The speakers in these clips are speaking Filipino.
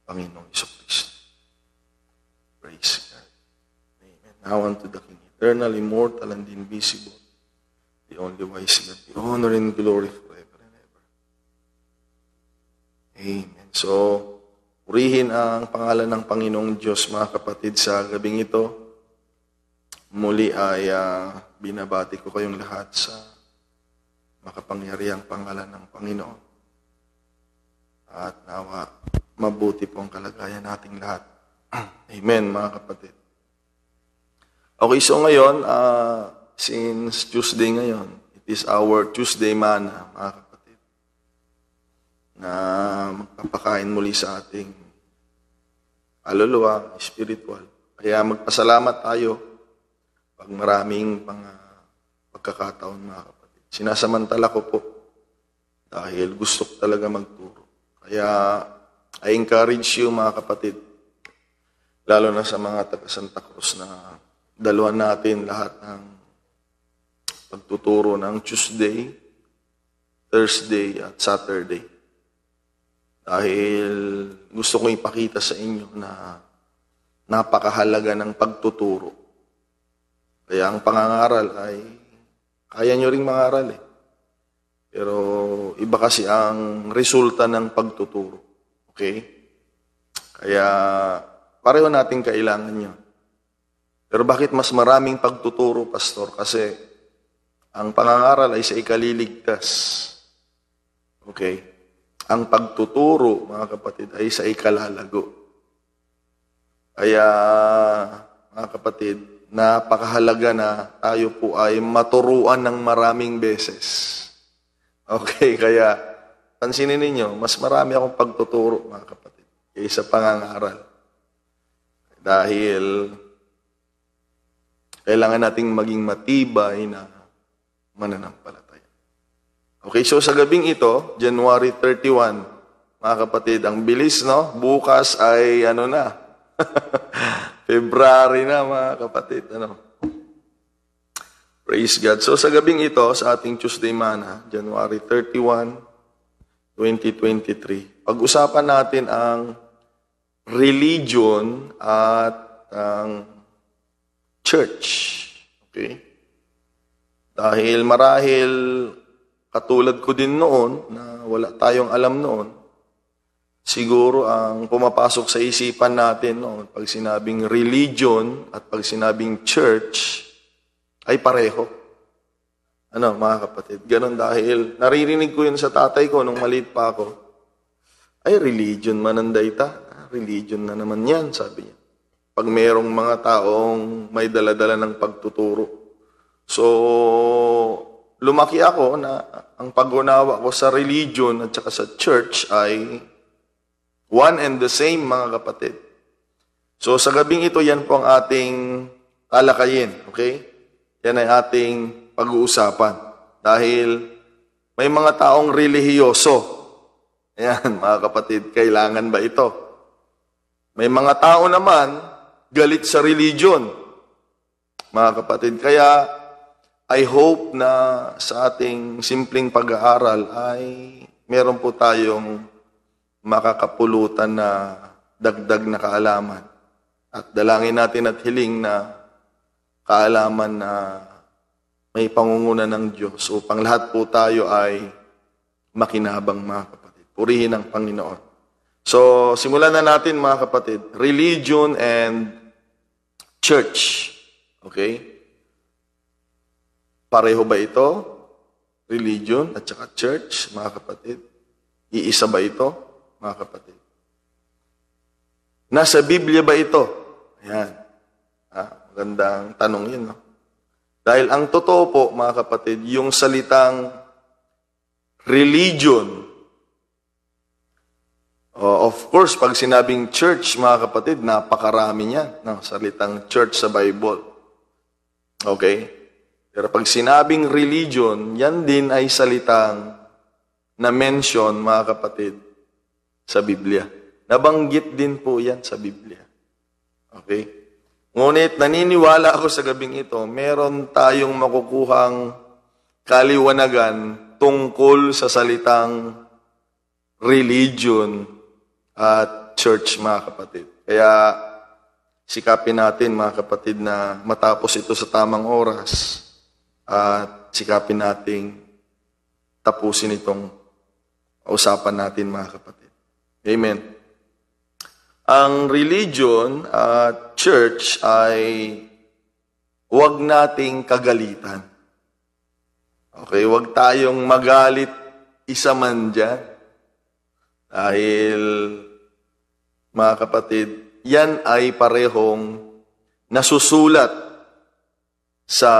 Panginoong Jesucristo. Praise God. Amen. Now unto the King, eternal, immortal, and invisible, the only wise God, the honor and glory forever and ever. Amen. So, purihin ang pangalan ng Panginoong Diyos, mga kapatid, sa gabing ito. Muli ay binabati ko kayong lahat sa makapangyarihang pangalan ng Panginoon. At nawa, mabuti po ang kalagayan nating lahat. Amen, mga kapatid. Okay, so ngayon, since Tuesday ngayon, it is our Tuesday Manna, mga kapatid, na magpapakain muli sa ating kaluluwa, spiritual. Kaya magpasalamat tayo pag maraming pagkakataon, mga kapatid. Sinasamantala ko po dahil gusto ko talaga magturo. Kaya I encourage you, mga kapatid, lalo na sa mga taga Santa Cruz, na dalawan natin lahat ng pagtuturo ng Tuesday, Thursday, at Saturday. Dahil gusto kong ipakita sa inyo na napakahalaga ng pagtuturo. Kaya ang pangangaral ay, kaya nyo ring mangaral eh. Pero iba kasi ang resulta ng pagtuturo. Okay? Kaya pareho natin kailangan yun. Pero bakit mas maraming pagtuturo, Pastor? Kasi ang pangangaral ay sa ikaliligtas. Okay? Ang pagtuturo, mga kapatid, ay sa ikalalago. Kaya, mga kapatid, napakahalaga na tayo po ay maturuan ng maraming beses. Okay, kaya pansinin ninyo, mas marami akong pagtuturo, mga kapatid, kaysa pangangaral. Dahil kailangan nating maging matibay na mananampalataya. Okay, so sa gabing ito, January 31, mga kapatid, ang bilis, no? Bukas ay na? February na, mga kapatid, Praise God. So sa gabing ito, sa ating Tuesday Manna, January 31, 2023, pag-usapan natin ang religion at ang church. Okay? Dahil marahil katulad ko din noon, na wala tayong alam noon, siguro ang pumapasok sa isipan natin noon, pag sinabing religion at pag sinabing church, ay pareho. Mga kapatid? Ganon, dahil naririnig ko yun sa tatay ko nung maliit pa ako. Ay, religion mananday ta. Religion na naman yan, sabi niya. Pag mayroong mga taong may daladala ng pagtuturo. So, lumaki ako na ang pag-unawa ko sa religion at saka sa church ay one and the same, mga kapatid. So, sa gabing ito, yan po ang ating talakayin. Okay? Yan ay ating pag-uusapan. Dahil may mga taong relihiyoso. Ayan, mga kapatid, kailangan ba ito? May mga tao naman galit sa religion. Mga kapatid, kaya I hope na sa ating simpleng pag-aaral ay meron po tayong makakapulutan na dagdag na kaalaman. At dalangin natin at hiling na kaalaman na may pangunguna ng Diyos upang lahat po tayo ay makinabang, mga kapatid. Purihin ang Panginoon. So, simulan na natin, mga kapatid. Religion and church. Okay? Pareho ba ito? Religion at saka church, mga kapatid? Iisa ba ito, mga kapatid? Nasa Biblia ba ito? Ayan. Magandang tanong yun, no? Dahil ang totoo po, mga kapatid, yung salitang religion, of course, pag sinabing church, mga kapatid, napakarami niyan, no? Salitang church sa Bible. Okay? Pero pag sinabing religion, yan din ay salitang na-mention, mga kapatid, sa Biblia. Nabanggit din po yan sa Biblia. Okay? Ngunit naniniwala ako sa gabing ito, meron tayong makukuhang kaliwanagan tungkol sa salitang religion at church, mga kapatid. Kaya sikapin natin, mga kapatid, na matapos ito sa tamang oras at sikapin nating tapusin itong usapan natin, mga kapatid. Amen. Ang religion at church ay huwag nating kagalitan. Okay, huwag tayong magalit isa man dyan. Dahil, mga kapatid, yan ay parehong nasusulat sa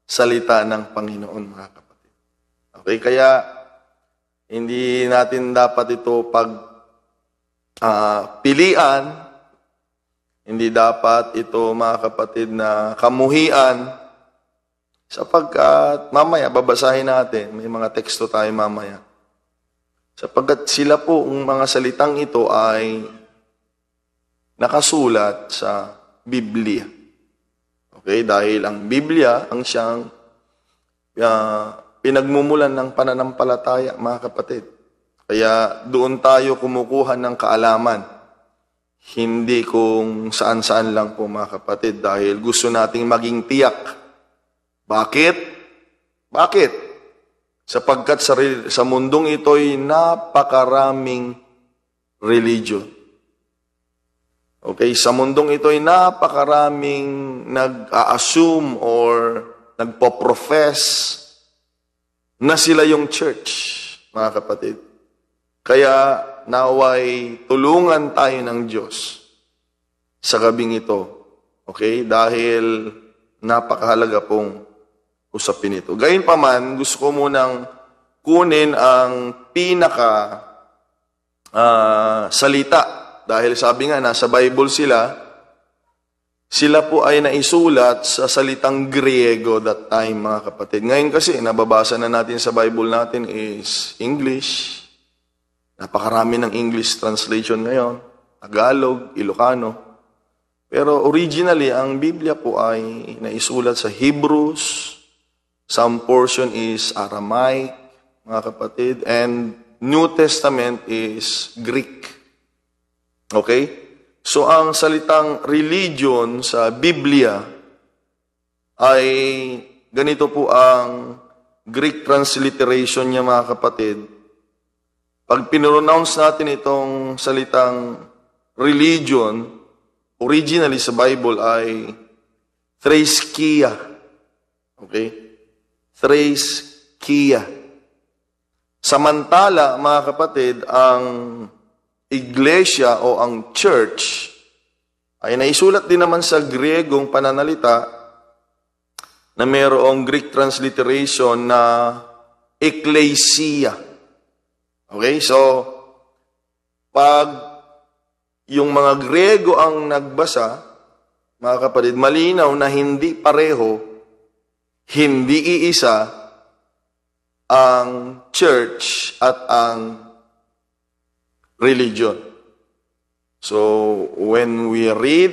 salita ng Panginoon, mga kapatid. Okay, kaya hindi natin dapat ito pilian, hindi dapat ito, mga kapatid, na kamuhian, sapagkat mamaya babasahin natin, may mga teksto tayo mamaya. Sapagkat sila po, ang mga salitang ito ay nakasulat sa Biblia. Okay, dahil ang Biblia ang siyang pinagmumulan ng pananampalataya, mga kapatid. Kaya doon tayo kumukuha ng kaalaman. Hindi kung saan-saan lang po, mga kapatid, dahil gusto nating maging tiyak. Bakit? Bakit? Sapagkat sa mundong ito'y napakaraming religion. Okay, sa mundong ito'y napakaraming nag-a-assume or nagpo-profess na sila yung church, mga kapatid. Kaya naway tulungan tayo ng Diyos sa gabing ito. Okay? Dahil napakahalaga pong usapin ito. Gayunpaman, gusto ko munang kunin ang pinaka salita. Dahil sabi nga, nasa Bible sila po ay naisulat sa salitang Griego that time, mga kapatid. Ngayon kasi, nababasa na natin sa Bible natin is English. Napakarami ng English translation ngayon. Tagalog, Ilocano. Pero originally, ang Biblia po ay naisulat sa Hebrews. Some portion is Aramaic, mga kapatid. And New Testament is Greek. Okay? So, ang salitang religion sa Biblia ay ganito po ang Greek transliteration niya, mga kapatid. Pag pinonounce natin itong salitang religion, originally sa Bible ay threskia. Okay? Threskia. Samantala, mga kapatid, ang iglesia o ang church ay naisulat din naman sa Griegong pananalita na mayroong Greek transliteration na ecclesia. Okay, so pag yung mga Griego ang nagbasa, mga kapatid, malinaw na hindi pareho, hindi iisa ang church at ang religion. So, when we read,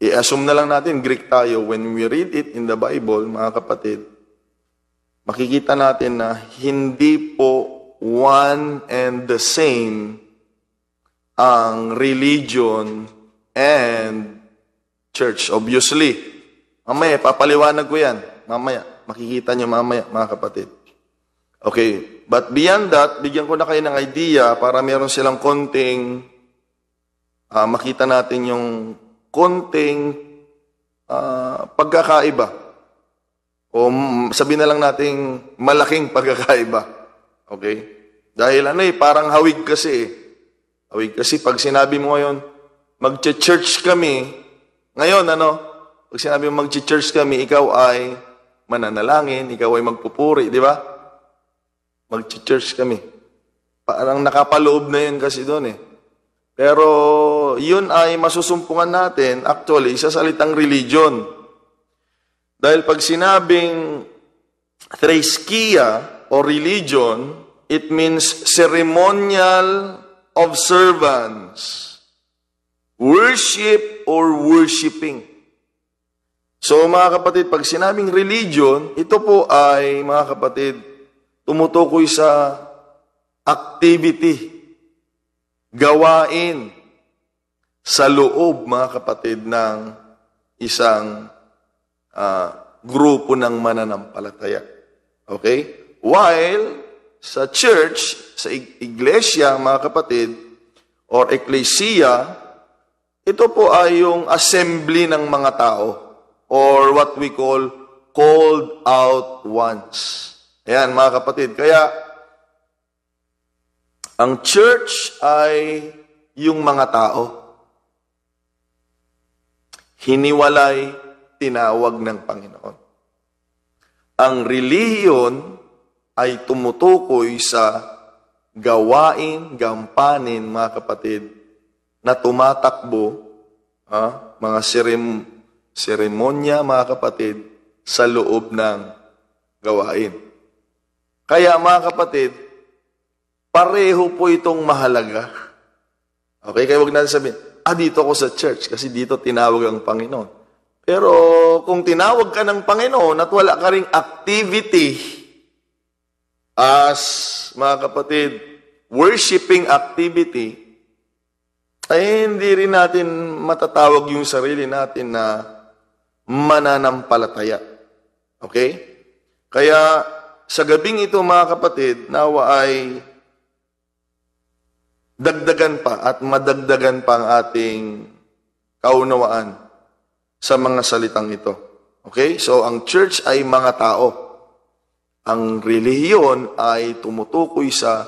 i-assume na lang natin, Greek tayo, when we read it in the Bible, mga kapatid, makikita natin na hindi po one and the same ang religion and church. Obviously, mamaya, papaliwanag ko yan. Mamaya, makikita nyo mamaya, mga kapatid. Okay, but beyond that, bigyan ko na kayo ng idea para meron silang konting, makita natin yung konting pagkakaiba. O sabihin na lang nating malaking pagkakaiba. Okay? Dahil parang hawig kasi eh. Hawig kasi pag sinabi mo ngayon, mag-church kami, ngayon pag sinabi mo mag-church kami, ikaw ay mananalangin, ikaw ay magpupuri, di ba? Mag-church kami. Parang nakapaloob na yun kasi doon eh. Pero yun ay masusumpungan natin actually sa salitang religion. Dahil pag sinabing threskia o religion, it means ceremonial observance, worship or worshiping. So mga kapatid, pag sinabing religion, ito po ay mga kapatid, tumutukoy sa activity gawain sa loob, mga kapatid, ng isang grupo ng mananampalataya. Okay? While sa church, sa iglesia, mga kapatid, or ecclesia, ito po ay yung assembly ng mga tao, or what we call called out ones. Ayan, mga kapatid. Kaya, ang church ay yung mga tao. Hiniwalay, tinawag ng Panginoon. Ang relihiyon ay tumutukoy sa gawain, gampanin, mga kapatid, na tumatakbo, mga seremonya, mga kapatid, sa loob ng gawain. Kaya, mga kapatid, pareho po itong mahalaga. Okay, kaya huwag natin sabihin, dito ako sa church kasi dito tinawag ang Panginoon. Pero kung tinawag ka ng Panginoon at wala ka ring activity as, mga kapatid, worshiping activity, ay hindi rin natin matatawag yung sarili natin na mananampalataya. Okay? Kaya sa gabing ito, mga kapatid, nawa ay dagdagan pa at madagdagan pa ang ating kaunawaan sa mga salitang ito. Okay? So, ang church ay mga tao. Ang relihiyon ay tumutukoy sa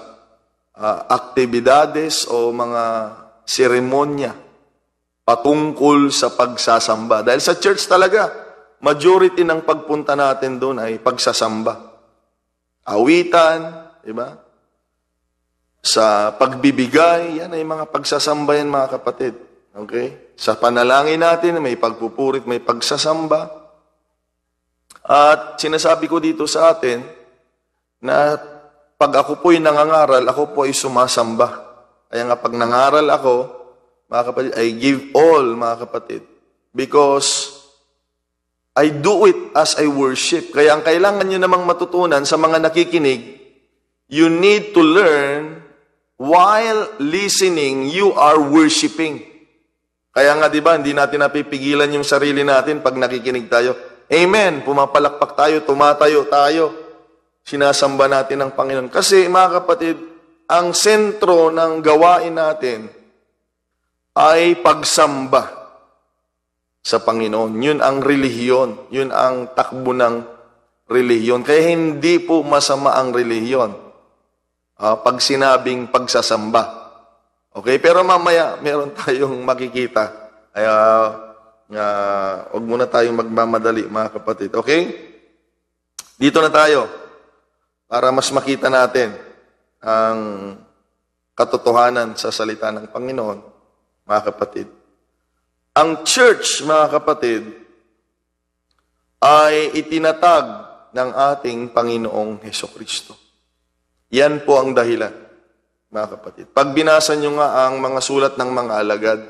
aktibidades o mga seremonya patungkol sa pagsasamba. Dahil sa church talaga, majority ng pagpunta natin doon ay pagsasamba. Awitan, di ba? Sa pagbibigay, yan ay mga pagsasamba yan, mga kapatid. Okay? Sa panalangin natin, may pagpupurit, may pagsasamba. At sinasabi ko dito sa atin na pag ako po'y nangangaral, ako po ay sumasamba. Kaya nga pag nangaral ako, mga kapatid, I give all, mga kapatid. Because I do it as I worship. Kaya ang kailangan nyo namang matutunan sa mga nakikinig, you need to learn while listening, you are worshiping. Kaya nga, di ba, hindi natin napipigilan yung sarili natin pag nakikinig tayo. Amen! Pumapalakpak tayo, tumatayo tayo. Sinasamba natin ang Panginoon. Kasi, mga kapatid, ang sentro ng gawain natin ay pagsamba sa Panginoon. Yun ang relihiyon. Yun ang takbo ng relihiyon. Kaya hindi po masama ang relihiyon pag sinabing pagsasamba. Okay? Pero mamaya, meron tayong makikita. Kaya, huwag muna tayong magmamadali, mga kapatid. Okay? Dito na tayo para mas makita natin ang katotohanan sa salita ng Panginoon, mga kapatid. Ang church, mga kapatid, ay itinatag ng ating Panginoong Hesukristo. Yan po ang dahilan, mga kapatid. Pag binasa nyo nga ang mga sulat ng mga alagad,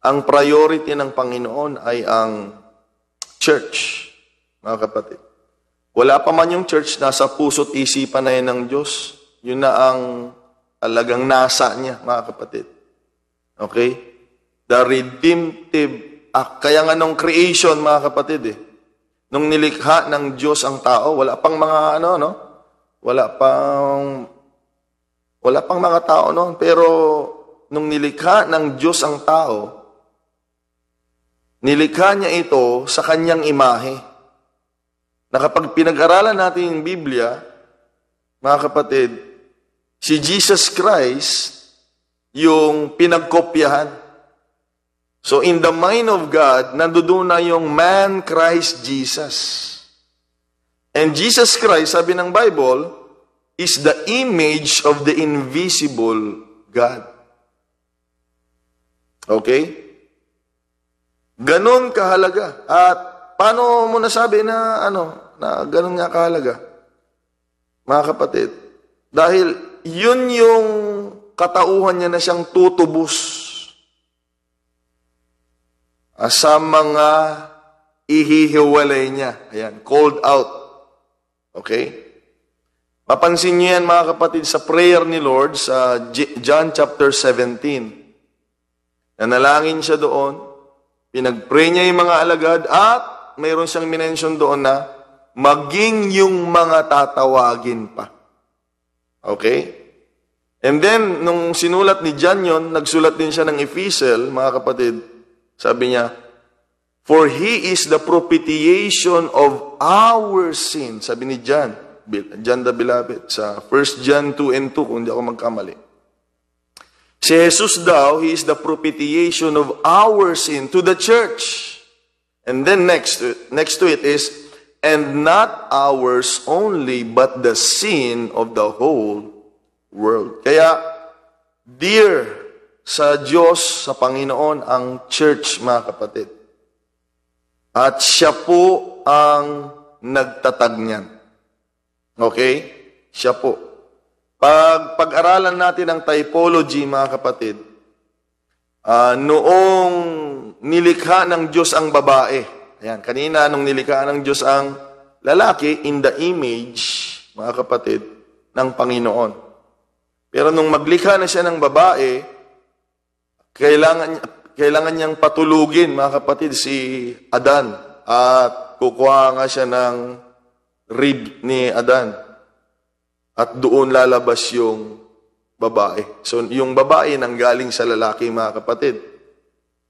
ang priority ng Panginoon ay ang church, mga kapatid. Wala pa man yung church, nasa puso't isipan na yan ng Diyos. Yun na ang talagang nasa niya, mga kapatid. Okay? The redemptive act. Kaya nga nung creation, mga kapatid, nung nilikha ng Diyos ang tao, wala pang mga wala pang mga tao noon. Pero nung nilikha ng Diyos ang tao, nilikha niya ito sa kanyang imahe. Na kapag pinag-aralan natin yung Biblia, mga kapatid, si Jesus Christ yung pinagkopyahan. So in the mind of God, nandoon na yung man Christ Jesus. And Jesus Christ, sabi ng Bible, is the image of the invisible God. Okay? Ganon kahalaga. At paano mo nasabi na na ganon nga kahalaga? Mga kapatid, dahil yun yung katauhan niya na siyang tutubos sa mga ihihiwalay niya. Ayan, called out. Okay? Mapansin niyo yan mga kapatid sa prayer ni Lord sa John chapter 17. Nanalangin siya doon, pinag-pray niya yung mga alagad at mayroon siyang minention doon na maging yung mga tatawagin pa. Okay? And then, nung sinulat ni John yun, nagsulat din siya ng Ephesians, mga kapatid, sabi niya, for He is the propitiation of our sin. Sabi ni John the Beloved, sa 1 John 2 and 2, kung hindi ako magkamali. Si Jesus daw, He is the propitiation of our sin to the church. And then next to it is, and not ours only, but the sin of the whole world. Kaya, dear sa Diyos, sa Panginoon, ang church, mga kapatid. At siya po ang nagtatag niyan. Okay? Siya po. Pag-aralan natin ang typology, mga kapatid, noong nilikha ng Diyos ang babae, ayan, kanina nung nilikha ng Diyos ang lalaki in the image, mga kapatid, ng Panginoon. Pero nung maglikha na siya ng babae, kailangan niyang patulugin, mga kapatid, si Adan. At kukuha nga siya ng rib ni Adan. At doon lalabas yung babae. So, yung babae nanggaling sa lalaki, mga kapatid.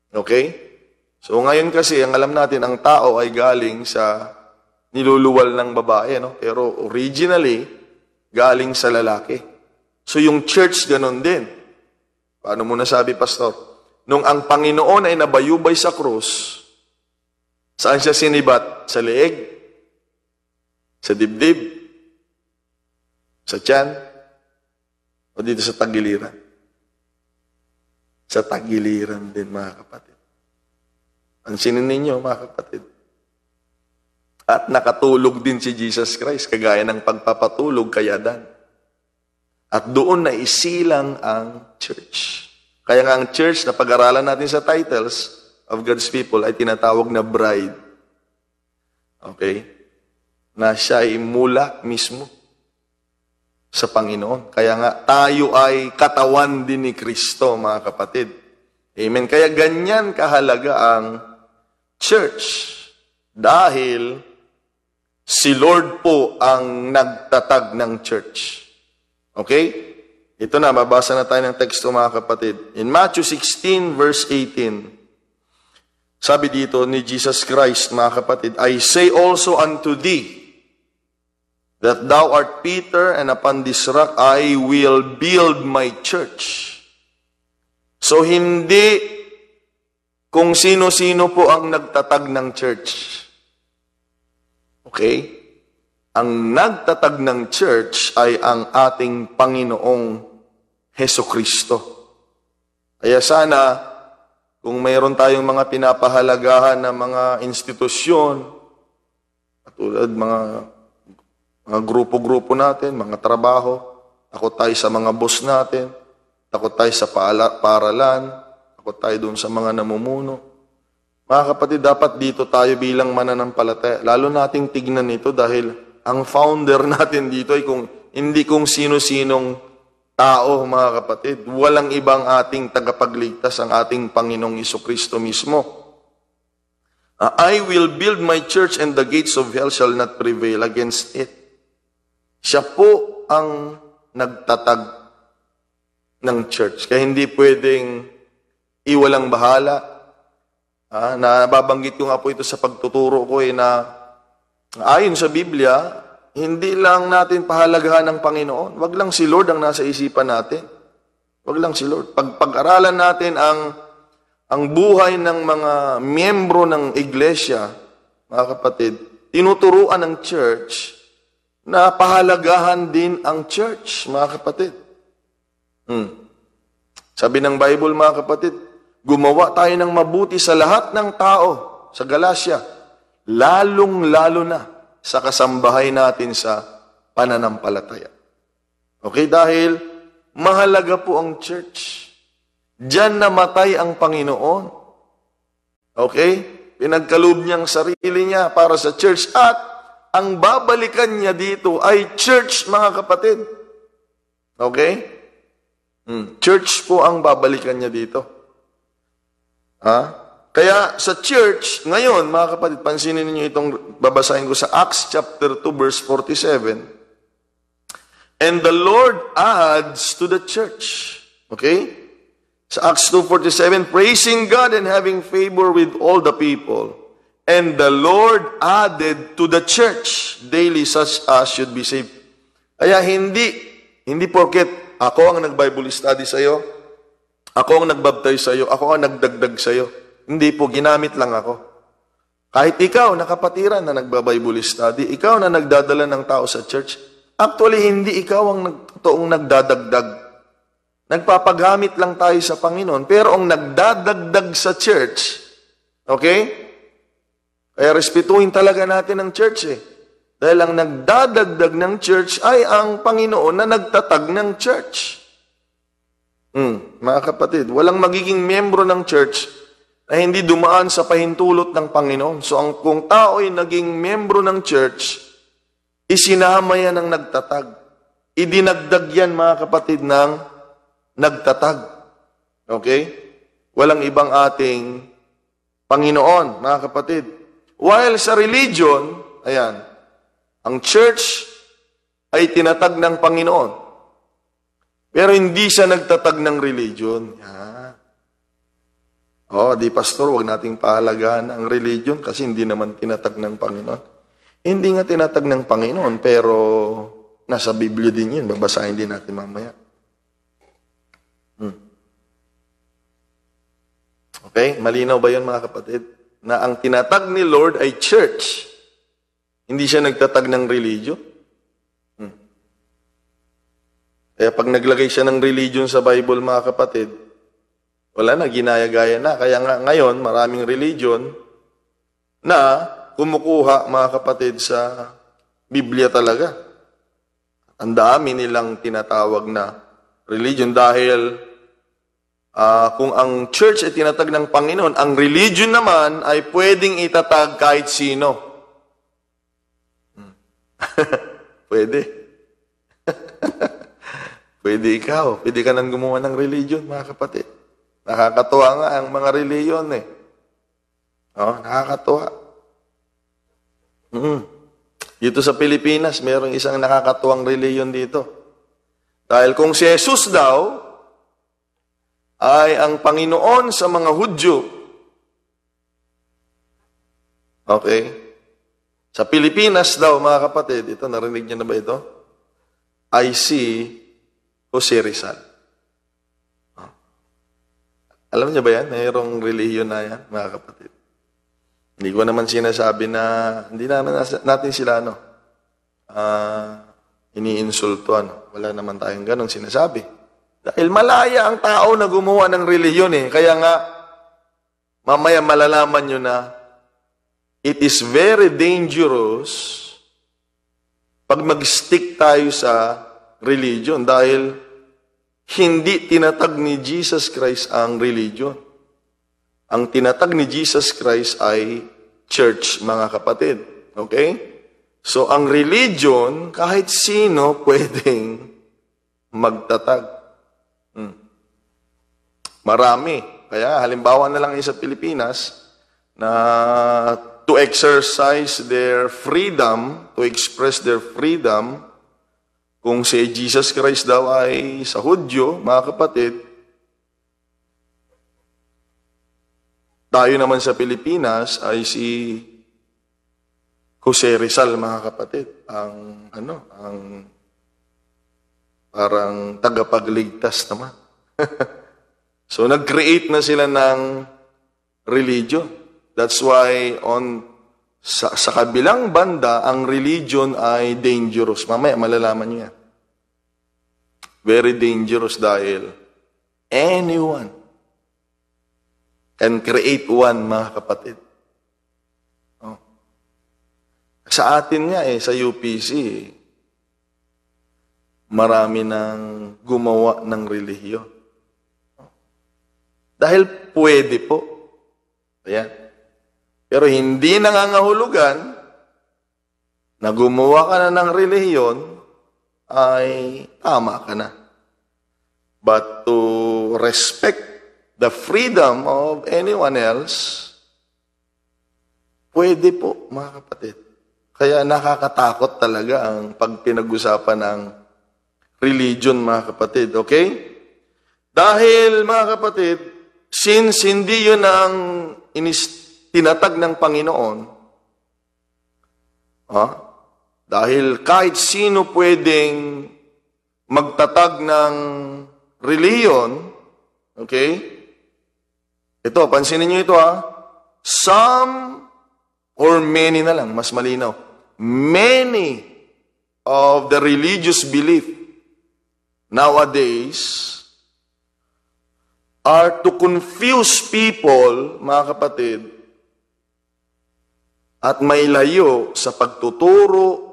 Okay? So, ngayon kasi, ang alam natin, ang tao ay galing sa niluluwal ng babae, no? Pero originally, galing sa lalaki. So, yung church, ganun din. Paano mo nasabi, Pastor? Nung ang Panginoon ay nabayubay sa krus, saan siya sinibat? Sa leeg? Sa dibdib? Sa tiyan? O dito sa tagiliran? Sa tagiliran din, mga kapatid. Pansinin ninyo, mga kapatid. At nakatulog din si Jesus Christ, kagaya ng pagpapatulog kay Adan. At doon na isilang ang church. Kaya nga ang church, na pag-aralan natin sa titles of God's people, ay tinatawag na bride. Okay? Na siya ay mula mismo sa Panginoon. Kaya nga, tayo ay katawan din ni Kristo, mga kapatid. Amen. Kaya ganyan kahalaga ang church. Dahil si Lord po ang nagtatag ng church. Okay? Ito na, mabasa na tayo ng teksto, mga kapatid. In Matthew 16, verse 18, sabi dito ni Jesus Christ, mga kapatid, I say also unto thee, that thou art Peter, and upon this rock I will build my church. So, hindi kung sino-sino po ang nagtatag ng church. Okay? Ang nagtatag ng church ay ang ating Panginoong Hesukristo. Kaya sana, kung mayroon tayong mga pinapahalagahan na mga institusyon, katulad mga grupo-grupo natin, mga trabaho, takot tayo sa mga boss natin, takot tayo sa paaralan, takot tayo doon sa mga namumuno. Mga kapatid, dapat dito tayo bilang mananampalataya. Lalo nating tignan ito dahil ang founder natin dito ay hindi kung sino-sinong tao, mga kapatid. Walang ibang ating tagapagligtas, ang ating Panginoong Jesucristo mismo. I will build my church and the gates of hell shall not prevail against it. Siya po ang nagtatag ng church. Kaya hindi pwedeng iwalang bahala. Nababanggit ko nga po ito sa pagtuturo ko na ayon sa Biblia, hindi lang natin pahalagahan ng Panginoon. Wag lang si Lord ang nasa isipan natin. Wag lang si Lord. Pag-aralan natin ang buhay ng mga miyembro ng iglesia, mga kapatid, tinuturuan ng church na pahalagahan din ang church, mga kapatid. Sabi ng Bible, mga kapatid, gumawa tayo ng mabuti sa lahat ng tao sa Galacia, lalong-lalo na sa kasambahay natin sa pananampalataya. Okay, dahil mahalaga po ang church. Diyan namatay ang Panginoon. Okay? Pinagkaloob niyang sarili niya para sa church at ang babalikan niya dito ay church, mga kapatid. Okay? Church po ang babalikan niya dito. Kaya sa church, ngayon, mga kapatid, pansinin niyo itong babasahin ko sa Acts chapter 2, verse 47. And the Lord adds to the church. Okay? Sa Acts 2:47, praising God and having favor with all the people. And the Lord added to the church daily such as should be saved. Kaya hindi porket ako ang nag-Bible study sa'yo, ako ang nagbaptize sa'yo, ako ang nagdagdag sa'yo. Hindi po, ginamit lang ako. Kahit ikaw, nakapatiran na nagba-Bible study, ikaw na nagdadala ng tao sa church, actually, hindi ikaw ang toong nagdadagdag. Nagpapagamit lang tayo sa Panginoon, pero ang nagdadagdag sa church, okay? Kaya respetuhin talaga natin ang church Dahil ang nagdadagdag ng church ay ang Panginoon na nagtatag ng church. Mga kapatid, walang magiging membro ng church na hindi dumaan sa pahintulot ng Panginoon. So kung tao ay naging membro ng church, isinama yan ng nagtatag. Idinagdag yan, mga kapatid, ng nagtatag. Okay? Walang ibang ating Panginoon, mga kapatid. While sa religion, ayan, ang church ay tinatag ng Panginoon. Pero hindi siya nagtatag ng religion. Di pastor, huwag nating pahalagahan ang religion kasi hindi naman tinatag ng Panginoon. Hindi nga tinatag ng Panginoon, pero nasa Biblia din yun. Babasahin din natin mamaya. Okay? Malinaw ba yun, mga kapatid? Na ang tinatag ni Lord ay church. Hindi siya nagtatag ng religion. Kaya pag naglagay siya ng religion sa Bible, mga kapatid, wala na, ginaya-gaya na. Kaya nga ngayon, maraming religion na kumukuha, mga kapatid, sa Biblia talaga. Ang dami nilang tinatawag na religion dahil kung ang church ay tinatag ng Panginoon, ang religion naman ay pwedeng itatag kahit sino. Pwede. Pwede ikaw. Pwede ka nang gumawa ng religion, mga kapatid. Nakakatuwa nga ang mga religion nakakatuwa. Dito sa Pilipinas, mayroong isang nakakatuwang religion dito. Dahil kung si Jesus daw ay ang Panginoon sa mga Hudyo, okay? Sa Pilipinas daw, mga kapatid, ito, narinig niyo na ba ito? I see Jose Rizal. Alam niyo ba yan? Mayroong relihiyon na yan, mga kapatid. Hindi ko naman sinasabi na, hindi naman natin sila, iniinsulto, Wala naman tayong ganun sinasabi. Dahil malaya ang tao na gumawa ng relihiyon Kaya nga, mamaya malalaman nyo na, it is very dangerous pag mag-stick tayo sa religion dahil hindi tinatag ni Jesus Christ ang religion. Ang tinatag ni Jesus Christ ay church, mga kapatid. Okay? So, ang religion, kahit sino pwedeng magtatag. Marami. Kaya, halimbawa na lang sa Pilipinas, na to exercise their freedom, to express their freedom, kung si Jesus Christ daw ay sa Hudyo, mga kapatid, tayo naman sa Pilipinas ay si Jose Rizal, mga kapatid, ang parang tagapagligtas naman. So, nag-create na sila ng religion. That's why sa kabilang banda, ang religion ay dangerous. Mamaya, malalaman niyo yan. Very dangerous dahil anyone can create one, mga kapatid. Sa atin nga sa UPC, marami nang gumawa ng relihiyon. Dahil pwede po. Ayan. Pero hindi nangangahulugan na gumawa ka na ng relihiyon, ay tama ka na. But to respect the freedom of anyone else, pwede po, mga kapatid. Kaya nakakatakot talaga ang pag pinag-usapan ng religion, mga kapatid. Okay? Dahil, mga kapatid, since hindi yun ang tinatag ng Panginoon, dahil kahit sino pwedeng magtatag ng reliyon, okay? Ito, pansinin niyo ito Some or many na lang, mas malinaw. Many of the religious belief nowadays are to confuse people, mga kapatid, at may layo sa pagtuturo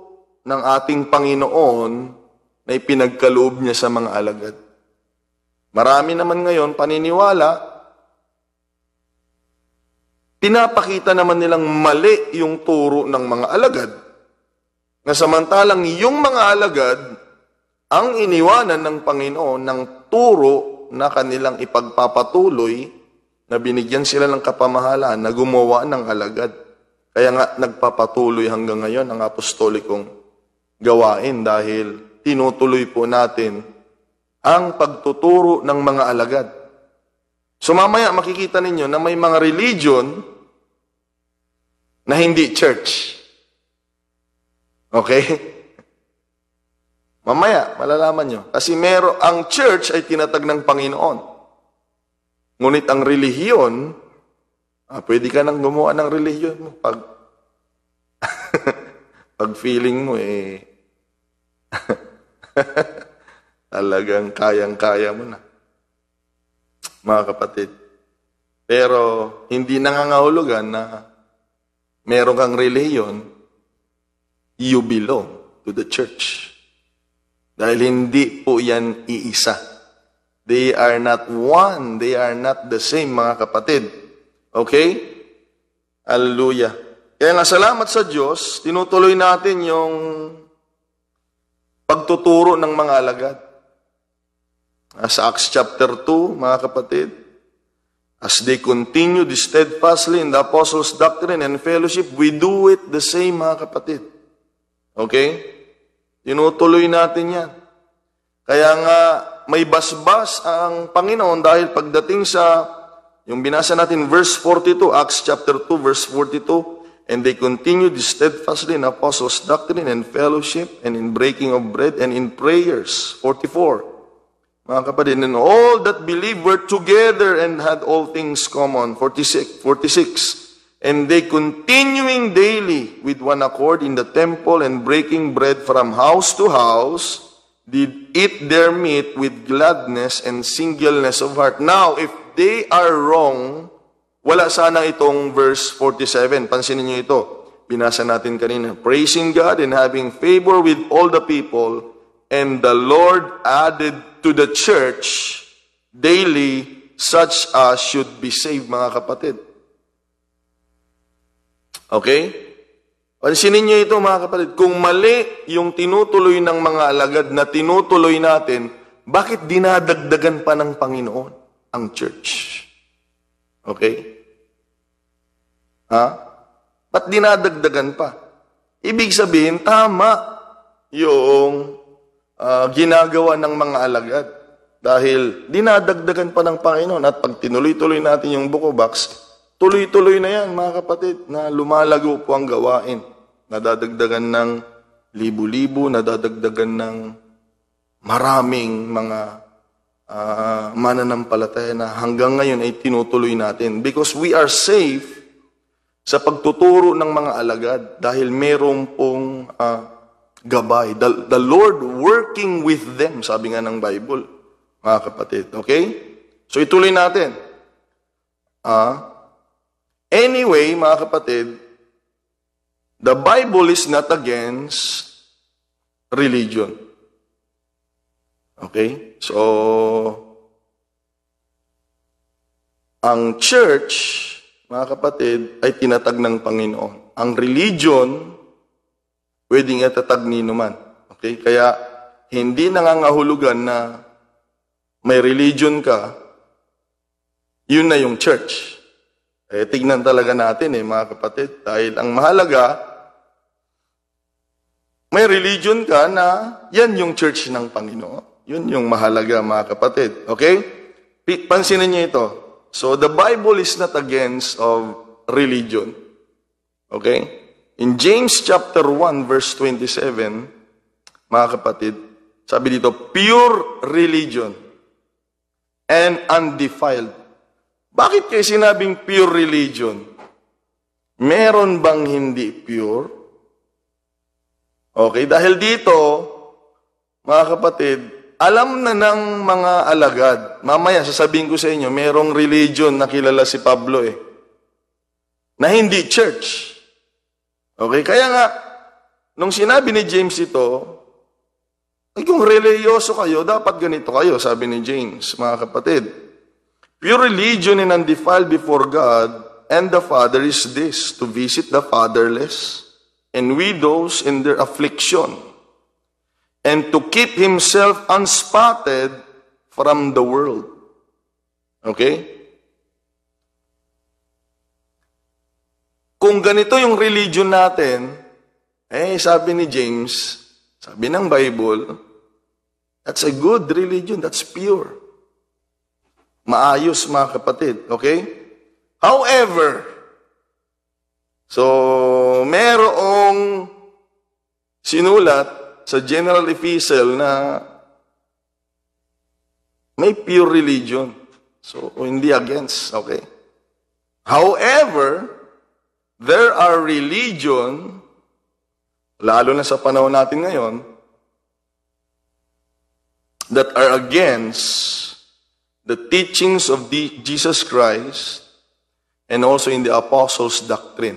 ng ating Panginoon na ipinagkaloob niya sa mga alagad. Marami naman ngayon paniniwala, pinapakita naman nilang mali yung turo ng mga alagad, na samantalang yung mga alagad ang iniwanan ng Panginoon ng turo na kanilang ipagpapatuloy, na binigyan sila ng kapamahalaan na gumawa ng alagad. Kaya nga nagpapatuloy hanggang ngayon ang apostolikong gawain dahil tinutuloy po natin ang pagtuturo ng mga alagad. So mamaya makikita ninyo na may mga religion na hindi church. Okay? Mamaya, malalaman nyo. Kasi ang church ay tinatag ng Panginoon. Ngunit ang relihiyon, pwede ka nang gumawa ng relihiyon mo. Pag feeling mo, talagang kayang-kaya mo na. Mga kapatid. Pero, hindi nangangahulugan na meron kang relihiyon, you belong to the church. Dahil hindi po yan iisa. They are not one. They are not the same, mga kapatid. Okay? Hallelujah. Kaya nga salamat sa Diyos, tinutuloy natin yung pagtuturo ng mga alagad. Sa Acts chapter 2, mga kapatid, as they continue steadfastly in the apostles' doctrine and fellowship, we do it the same, mga kapatid. Okay? Tinutuloy natin yan. Kaya nga, may basbas ang Panginoon dahil pagdating sa, yung binasa natin, verse 42, Acts chapter 2, verse 42, and they continued steadfastly in apostles' doctrine and fellowship and in breaking of bread and in prayers. 44. Mga kapatid, and all that believed were together and had all things common. 46. And they continuing daily with one accord in the temple and breaking bread from house to house, did eat their meat with gladness and singleness of heart. Now, if they are wrong, wala sana itong verse 47. Pansinin niyo ito. Binasa natin kanina. Praising God and having favor with all the people, and the Lord added to the church daily such as should be saved, mga kapatid. Okay? Pansinin niyo ito, mga kapatid. Kung mali yung tinutuloy ng mga alagad na tinutuloy natin, bakit dinadagdagan pa ng Panginoon ang church? Okay? Ba't dinadagdagan pa? Ibig sabihin, tama yung ginagawa ng mga alagad. Dahil dinadagdagan pa ng Panginoon. At pag tinuloy-tuloy natin yung Book of Acts, tuloy-tuloy na yan, mga kapatid, na lumalago po ang gawain. Nadadagdagan ng libu-libu, nadadagdagan ng maraming mga mananampalataya na hanggang ngayon ay tinutuloy natin. Because we are safe sa pagtuturo ng mga alagad dahil meron pong gabay. The Lord working with them, sabi nga ng Bible, mga kapatid. Okay? So ituloy natin. Anyway, mga kapatid, the Bible is not against religion. Okay? So, ang church, mga kapatid, ay tinatag ng Panginoon. Ang religion pwedeng itatag nino man. Okay? Kaya, hindi nangangahulugan na may religion ka, yun na yung church. Tignan talaga natin mga kapatid. Dahil ang mahalaga, may religion ka na yan yung church ng Panginoon. Yun yung mahalaga mga kapatid. Okay? Pansinin niyo ito. So, the Bible is not against of religion. Okay? In James chapter 1 verse 27, mga kapatid, sabi dito, pure religion and undefiled. Bakit kayo sinabing pure religion? Meron bang hindi pure? Okay, dahil dito, mga kapatid, alam na ng mga alagad. Mamaya, sasabihin ko sa inyo, merong religion na kilala si Pablo na hindi church. Okay, kaya nga, nung sinabi ni James ito, kung religyoso kayo, dapat ganito kayo, sabi ni James, mga kapatid. Pure religion and undefiled before God and the Father is this, to visit the fatherless and widows in their affliction, and to keep himself unspotted from the world. Okay? Kung ganito yung religion natin, sabi ni James, sabi ng Bible, that's a good religion, that's pure. Maayos, mga kapatid. Okay? However, so, merong sinulat sa General Epistle na may pure religion. So, hindi against. Okay? However, there are religion, lalo na sa panahon natin ngayon, that are against the teachings of Jesus Christ and also in the apostles' doctrine,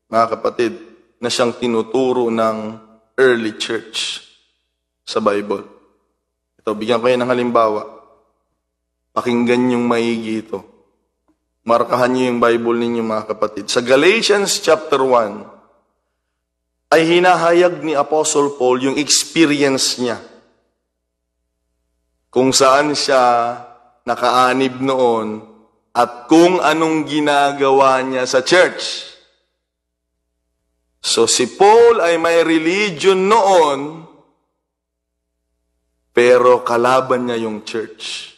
mga kapatid, na siyang tinuturo ng early church sa Bible. Ito, bigyan ko yan ng halimbawa. Pakinggan yung maigi ito. Markahan niyo yung Bible ninyo, mga kapatid. Sa Galatians chapter 1, ay hinahayag ni Apostle Paul yung experience niya. Kung saan siya nakaanib noon at kung anong ginagawa niya sa church. So si Paul ay may religion noon, pero kalaban niya yung church.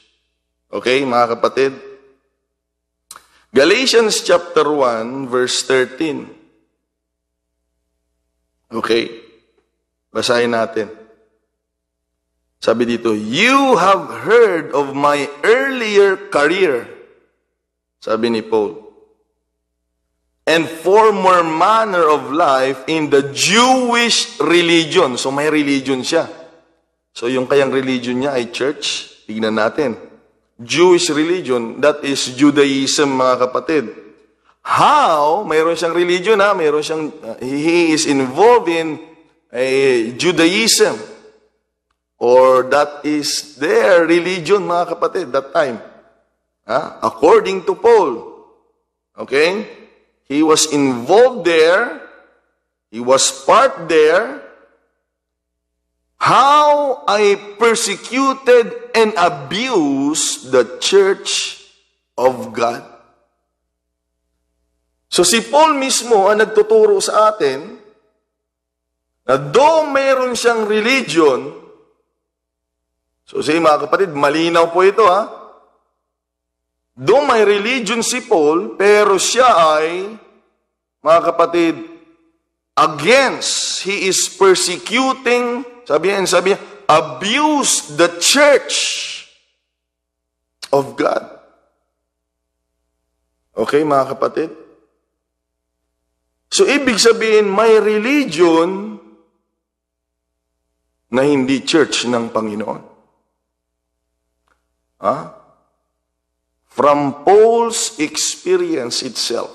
Okay, mga kapatid? Galatians chapter 1, verse 13. Okay, basahin natin. Sabi dito, you have heard of my earlier career, sabi ni Paul, and former manner of life in the Jewish religion. So may religion siya. So yung kayang religion niya ay church. Tignan natin. Jewish religion, that is Judaism, mga kapatid. How? Mayroon siyang religion, mayroon siyang, he is involved in Judaism. Or that is their religion, mga kapatid, that time. According to Paul. Okay? He was involved there. He was part there. How I persecuted and abused the church of God. So si Paul mismo ang nagtuturo sa atin na though mayroon siyang religion, so sige mga kapatid, malinaw po ito Though may religion si Paul, pero siya ay, mga kapatid, against, he is persecuting, sabi niya, abuse the church of God. Okay, mga kapatid? So, ibig sabihin, may religion na hindi church ng Panginoon. From Paul's experience itself.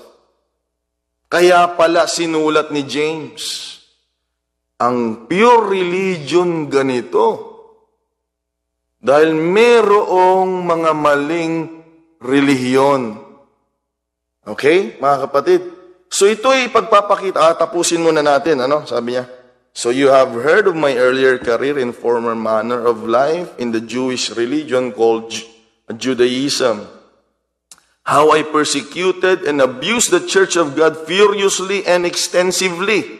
Kaya pala sinulat ni James, ang pure religion ganito. Dahil merong mga maling relihiyon. Okay, mga kapatid? So ito'y pagpapakita, tapusin muna natin, sabi niya. So you have heard of my earlier career and former manner of life in the Jewish religion called Judaism. How I persecuted and abused the church of God furiously and extensively,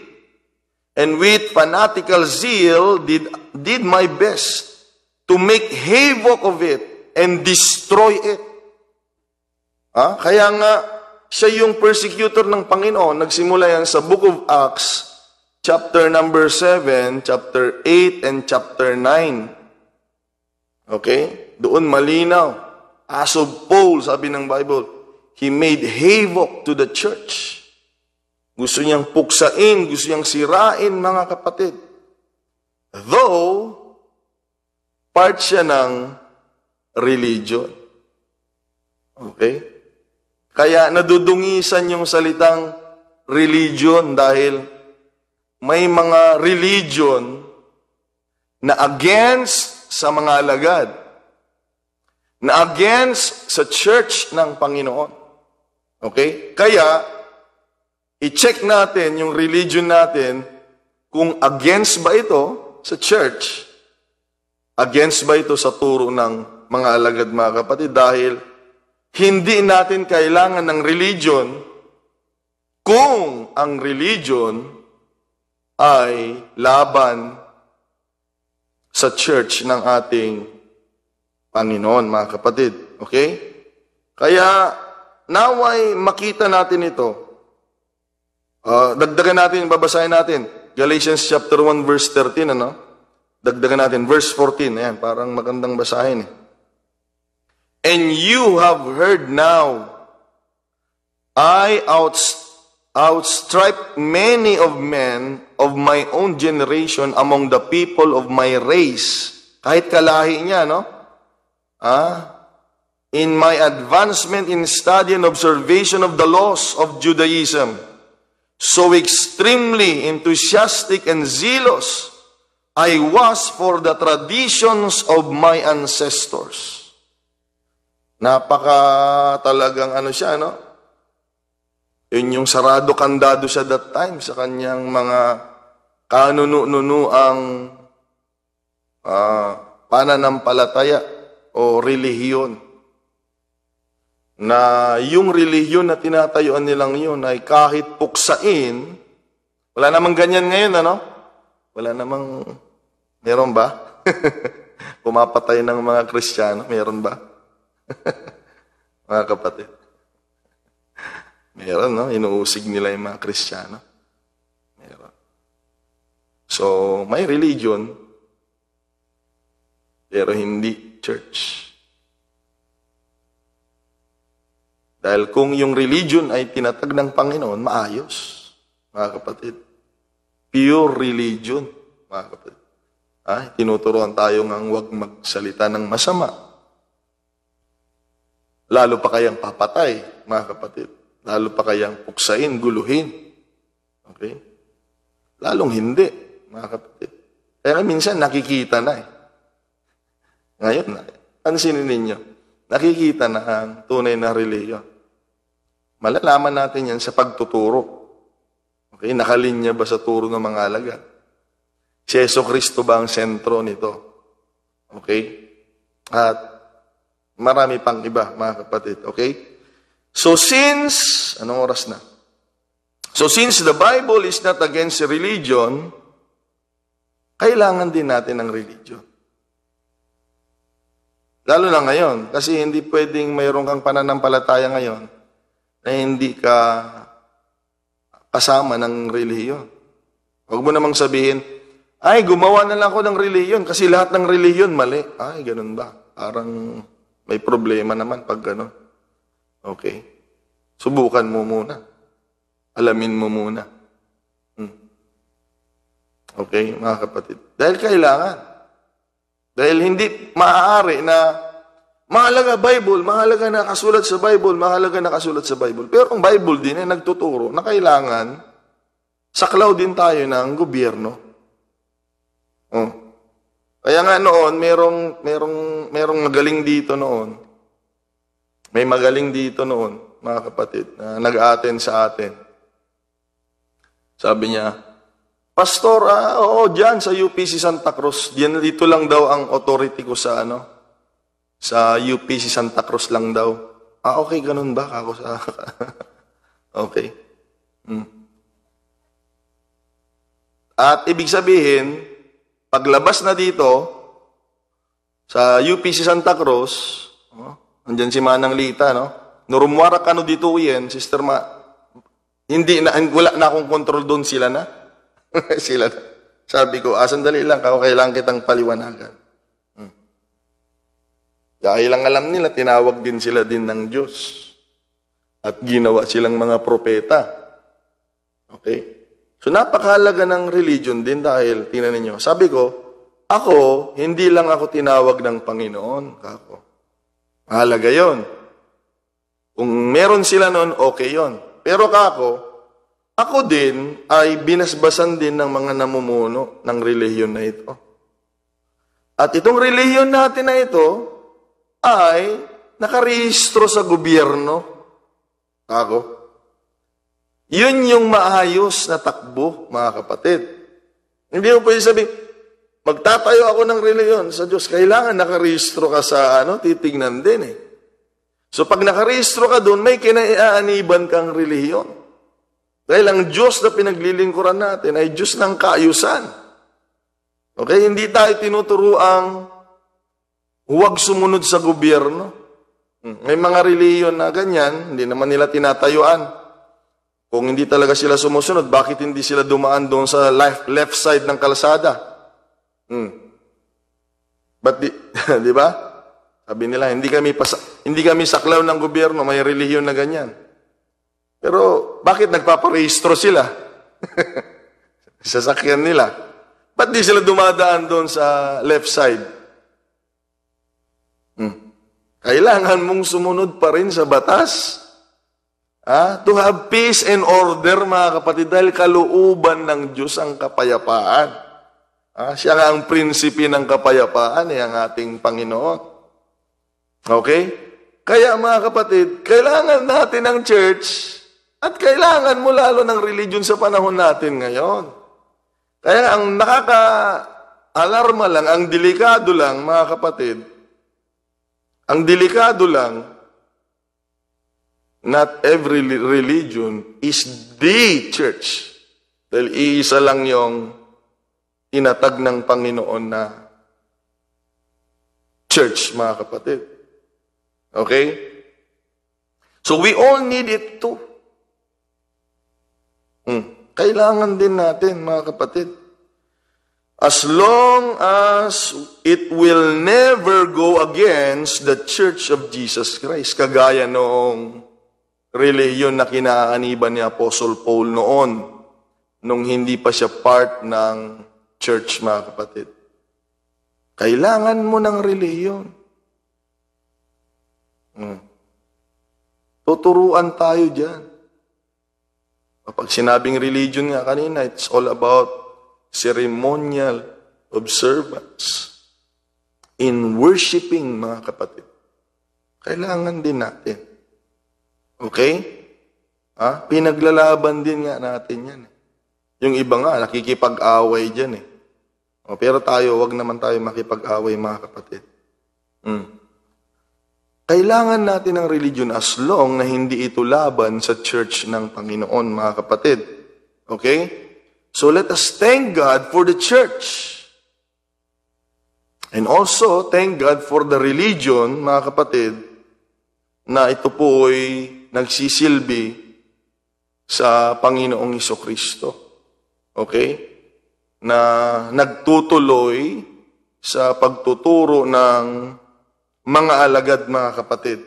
and with fanatical zeal did my best to make havoc of it and destroy it. Kaya nga, siya yung persecutor ng Panginoon. Nagsimula yan sa Book of Acts, chapter number 7, chapter 8, and chapter 9. Okay? Doon malinaw. As of Paul, sabi ng Bible, he made havoc to the church. Gusto niyang puksain, gusto niyang sirain, mga kapatid. Though, part siya ng religion. Okay? Kaya nadudungisan yung salitang religion dahil may mga religion na against sa mga alagad, na against sa church ng Panginoon. Okay? Kaya, i-check natin yung religion natin kung against ba ito sa church, against ba ito sa turo ng mga alagad, mga kapatid, dahil hindi natin kailangan ng religion kung ang religion ay laban sa church ng ating Panginoon, mga kapatid. Okay? Kaya, naway makita natin ito. Dagdagan natin, babasahin natin. Galatians chapter 1 verse 13, ano? Dagdagan natin, verse 14. Ayan, parang magandang basahin eh. And you have heard now, I outstrip many of men of my own generation among the people of my race. Kahit kalahi niya, no? In my advancement in study and observation of the laws of Judaism, so extremely enthusiastic and zealous I was for the traditions of my ancestors. Napaka talagang ano siya, no? Yun yung sarado kandado siya that time sa kanyang mga kanununuang pananampalataya o relihiyon. Na yung relihiyon na tinatayuan nilang yun ay kahit puksain, wala namang ganyan ngayon, ano? Wala namang, meron ba? Pumapatay ng mga Kristiyano, meron ba? Mga kapatid. Meron, no? Inuusig nila yung mga Kristiyano. Meron. So, may religion, pero hindi church. Dahil kung yung religion ay tinatag ng Panginoon, maayos, mga kapatid. Pure religion, mga kapatid. Tinuturuan tayo ngang huwag magsalita ng masama. Lalo pa kayang papatay, mga kapatid. Lalo pa kayang puksain, guluhin. Okay? Lalong hindi, mga kapatid. Kaya minsan nakikita na eh. Ngayon na, pansinin ninyo, nakikita na ang tunay na religion. Malalaman natin yan sa pagtuturo. Okay? Nakalinya ba sa turo ng mga alagad? Si Jesucristo ba ang sentro nito? Okay? At marami pang iba, mga kapatid. Okay? So since, anong oras na? So since the Bible is not against religion, kailangan din natin ng religion. Lalo na ngayon, kasi hindi pwedeng mayroon kang pananampalataya ngayon na hindi ka kasama ng relihiyon. Huwag mo namang sabihin, ay, gumawa na lang ako ng relihiyon kasi lahat ng relihiyon mali. Ay, ganun ba? Parang may problema naman pag gano'n. Okay. Subukan mo muna. Alamin mo muna. Okay, mga kapatid. Dahil kailangan. Dahil hindi maaari na mahalaga Bible, mahalaga nakasulat sa Bible, mahalaga nakasulat sa Bible. Pero ang Bible din ay nagtuturo na kailangan saklaw din tayo ng gobyerno. Kaya nga noon, merong magaling dito noon. May magaling dito noon, mga kapatid, na nag-a-attend sa atin. Sabi niya, Pastor, oo, dyan sa UPC Santa Cruz. Dito lang daw ang authority ko sa sa UPC Santa Cruz lang daw. Okay, ganun ba? Ako sa... okay. At ibig sabihin, paglabas na dito, sa UPC Santa Cruz, andyan si Manang Lita, no? Nurumwara ka no dito yan, Sister Ma. Wala na akong control doon, sila na. Sila na. Sabi ko, sandali lang, kailangan kitang paliwanagan. Dahil lang alam nila, tinawag din sila din ng Diyos. At ginawa silang mga propeta. Okay? So, napakahalaga ng religion din dahil, tingnan ninyo, sabi ko, hindi lang ako tinawag ng Panginoon. Mahalaga yon. Kung meron sila noon, okay yon. Pero ako din ay binasbasan din ng mga namumuno ng relihiyon na ito. At itong relihiyon natin na ito ay nakarehistro sa gobyerno. Yun yung maayos na takbo, mga kapatid. Hindi mo pwede sabihin, magtatayo ako ng relihiyon sa Diyos. Kailangan nakarehistro ka sa titignan din eh. So pag nakarehistro ka doon, may kinaiaaniban kang relihiyon. Dahil ang Diyos na pinaglilingkuran natin ay Diyos ng kaayusan. Okay? Hindi tayo tinuturuang huwag sumunod sa gobyerno. May mga relihiyon na ganyan, hindi naman nila tinatayuan. Kung hindi talaga sila sumusunod, bakit hindi sila dumaan doon sa left side ng kalsada? But di ba? Sabi nila, hindi kami saklaw ng gobyerno, may relihiyon na ganyan. Pero bakit nagpaparehistro sila? Sasakyan nila. Ba't di sila dumadaan doon sa left side? Kailangan mong sumunod pa rin sa batas. To have peace and order, mga kapatid, dahil kalooban ng Diyos ang kapayapaan. Siya nga ang prinsipe ng kapayapaan, ang ating Panginoon. Okay? Kaya mga kapatid, kailangan natin ng church at kailangan mo lalo ng religion sa panahon natin ngayon. Kaya ang nakaka-alarma lang, ang delikado lang, mga kapatid, not every religion is the church. Dahil iisa lang yung tinatag ng Panginoon na church, mga kapatid. Okay? So we all need it too. Kailangan din natin, mga kapatid. As long as it will never go against the Church of Jesus Christ, kagaya noong relihiyon na kinaaniban ni Apostle Paul noon, nung hindi pa siya part ng church, mga kapatid. Kailangan mo ng relihiyon. Tuturuan tayo dyan. Kapag sinabing religion nga kanina, it's all about ceremonial observance in worshiping, mga kapatid. Kailangan din natin. Okay? Pinaglalaban din nga natin yan. Yung iba nga, nakikipag-away dyan eh. Pero tayo, wag naman tayo makipag-away, mga kapatid. Kailangan natin ng religion as long na hindi ito laban sa church ng Panginoon, mga kapatid. Okay? So let us thank God for the church. And also, thank God for the religion, mga kapatid, na ito po ay nagsisilbi sa Panginoong Jesucristo. Okay? Na nagtutuloy sa pagtuturo ng mga alagad, mga kapatid.